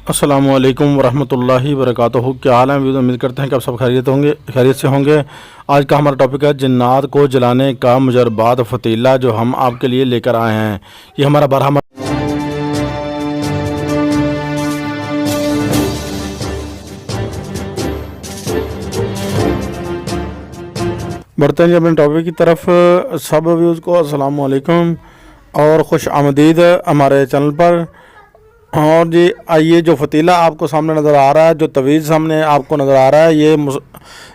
अस्सलामु अलैकुम वरहमतुल्लाहि वबरकातुहू। क्या हाल है? उम्मीद करते हैं कि आप सब खैरियत से होंगे। आज का हमारा टॉपिक है जिन्नात को जलाने का मुजरबात फ़तीला, जो हम आपके लिए लेकर आए हैं। ये हमारा बरहमा बढ़ते हैं जी अपने टॉपिक की तरफ। सब व्यूज़ को अस्सलामु अलैकुम और खुश आमदीद हमारे चैनल पर। और जी आइए, जो फ़तीला आपको सामने नज़र आ रहा है, जो तवीज़ सामने आपको नज़र आ रहा है, ये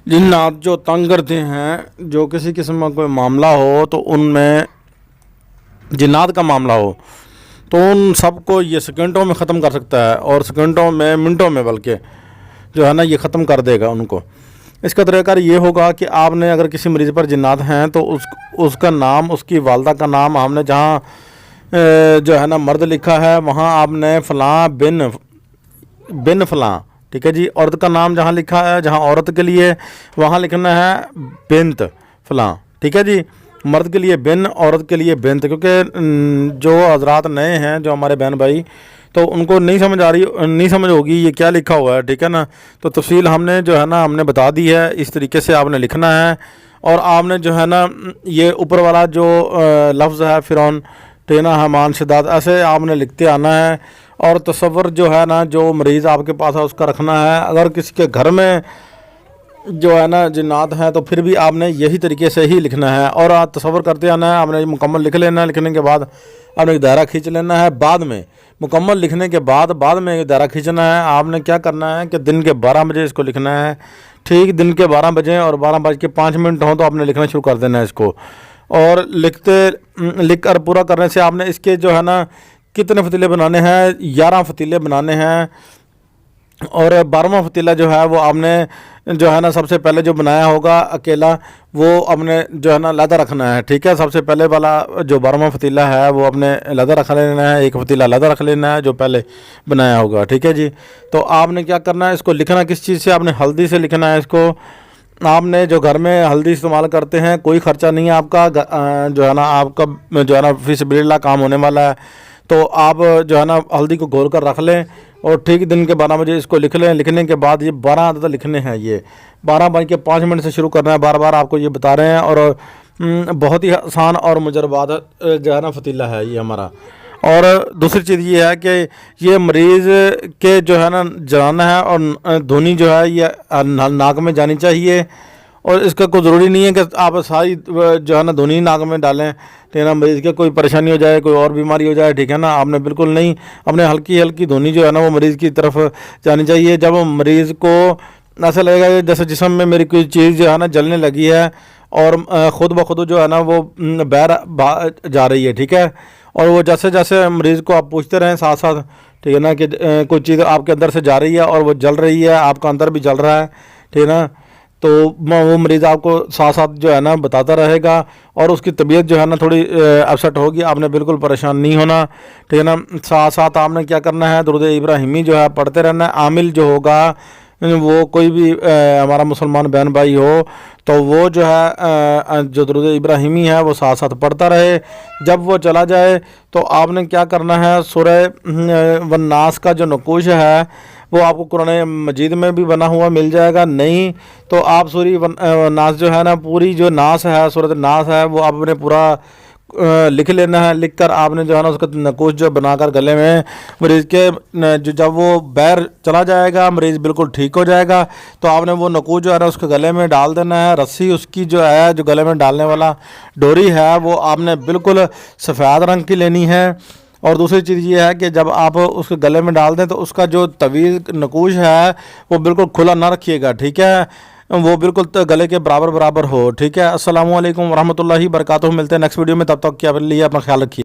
जिन्नात जो तंग करते हैं, जो किसी किस्म का कोई मामला हो, तो उनमें जिन्नात का मामला हो तो उन सबको ये सेकंडों में ख़त्म कर सकता है, और सेकंडों में, मिनटों में बल्कि जो है ना, ये ख़त्म कर देगा उनको। इसका तरीक़ाकार ये होगा कि आपने अगर किसी मरीज़ पर जिन्नात हैं तो उसका नाम, उसकी वालदा का नाम हमने जहाँ जो है ना मर्द लिखा है वहाँ आपने फ़लाँ बिन फ़लाँ, ठीक है जी। औरत का नाम जहाँ लिखा है, जहाँ औरत के लिए, वहाँ लिखना है बिन्त फ़लाँ, ठीक है जी। मर्द के लिए बिन, औरत के लिए बिन्त। क्योंकि जो हज़रात नए हैं, जो हमारे बहन भाई, तो उनको नहीं समझ होगी ये क्या लिखा हुआ है, ठीक है ना। तो तफसील हमने जो है ना हमने बता दी है, इस तरीके से आपने लिखना है। और आपने जो है ना ये ऊपर वाला जो लफ्ज़ है फ़िरौन, टेना, हमान, शिद्दात, ऐसे आपने लिखते आना है। और तसव्वुर जो है ना, जो मरीज़ आपके पास है उसका रखना है। अगर किसी के घर में जो है ना जिन्नात हैं तो फिर भी आपने यही तरीके से ही लिखना है और तसव्वुर करते आना है। आपने मुकम्मल लिख लेना है। लिखने के बाद आपने एक दायरा खींच लेना है। बाद में मुकम्मल लिखने के बाद में एक दायरा खींचना है। आपने क्या करना है कि दिन के 12 बजे इसको लिखना है। ठीक दिन के 12 बजे और 12:05 हों तो आपने लिखना शुरू कर देना है इसको। और लिख कर पूरा करने से आपने इसके जो है ना कितने फ़तीले बनाने हैं, 11 फ़तीले बनाने हैं। और 12वां फ़तीला जो है वो आपने जो है ना सबसे पहले जो बनाया होगा अकेला, वो आपने जो है ना अलहदा रखना है, ठीक है। सबसे पहले वाला जो 12वां फ़तीला है वो आपने अलहदा रख लेना है। एक फ़तीला अलहदा रख लेना है जो पहले बनाया होगा, ठीक है जी। तो आपने क्या करना है, इसको लिखना किस चीज़ से, आपने हल्दी से लिखना है इसको। आपने जो घर में हल्दी इस्तेमाल करते हैं, कोई ख़र्चा नहीं है आपका, जो है ना आपका जो है ना फ़ी सबिलिल्लाह काम होने वाला है। तो आप जो है ना हल्दी को घोल कर रख लें और ठीक दिन के 12 बजे इसको लिख लें। लिखने के बाद ये 12 अदद लिखने हैं। ये 12:05 से शुरू करना है, बार बार आपको ये बता रहे हैं। और बहुत ही आसान और मुजरबात जो है ना फ़तीला है ये हमारा। और दूसरी चीज़ ये है कि ये मरीज़ के जो है ना जलाना है, और धुनी जो है ये नाक में जानी चाहिए। और इसका कोई ज़रूरी नहीं है कि आप सारी जो है ना धुनी नाक में डालें, ठीक है ना। मरीज़ के कोई परेशानी हो जाए, कोई और बीमारी हो जाए, ठीक है ना, आपने बिल्कुल नहीं, अपने हल्की हल्की धुनी जो है ना वो मरीज़ की तरफ जानी चाहिए। जब मरीज़ को ऐसा लगेगा कि जैसे जिस्म में मेरी कोई चीज़ जो है ना जलने लगी है और ख़ुद ब खुद जो है ना वो बाहर जा रही है, ठीक है। और वो जैसे जैसे मरीज़ को आप पूछते रहें साथ साथ, ठीक है ना, कि कोई चीज़ आपके अंदर से जा रही है और वो जल रही है, आपका अंदर भी जल रहा है, ठीक है ना। तो वो मरीज़ आपको साथ साथ जो है ना बताता रहेगा और उसकी तबीयत जो है ना थोड़ी अपसेट होगी। आपने बिल्कुल परेशान नहीं होना, ठीक है ना। साथ साथ आपने क्या करना है, दुरूद इब्राहिमी जो है पढ़ते रहना है। आमिल जो होगा, वो कोई भी हमारा मुसलमान बहन भाई हो, तो वो जो है जो दुरूद इब्राहिमी है वो साथ साथ पढ़ता रहे। जब वो चला जाए तो आपने क्या करना है, सूरह वन्नास का जो नकूश है वो आपको कुरान मजीद में भी बना हुआ मिल जाएगा। नहीं तो आप सूरह नास जो है ना, पूरी जो नास है, सूरत नास है, वो आपने पूरा लिख लेना है। लिख कर आपने जो है ना उसका नकूश जो बनाकर गले में मरीज़ के जो जब वो बैर चला जाएगा, मरीज़ बिल्कुल ठीक हो जाएगा, तो आपने वो नकूश जो है ना उसके गले में डाल देना है। रस्सी उसकी जो है, जो गले में डालने वाला डोरी है, वो आपने बिल्कुल सफ़ेद रंग की लेनी है। और दूसरी चीज़ ये है कि जब आप उसके गले में डाल दें तो उसका जो तवीज़ नकूश है वो बिल्कुल खुला ना रखिएगा, ठीक है। वो बिल्कुल गले के बराबर हो, ठीक है। अस्सलामु अलैकुम वरहमतुल्लाहि वबरकातुहू। मिलते हैं नेक्स्ट वीडियो में, तब तक के लिए अपना ख्याल रखिए।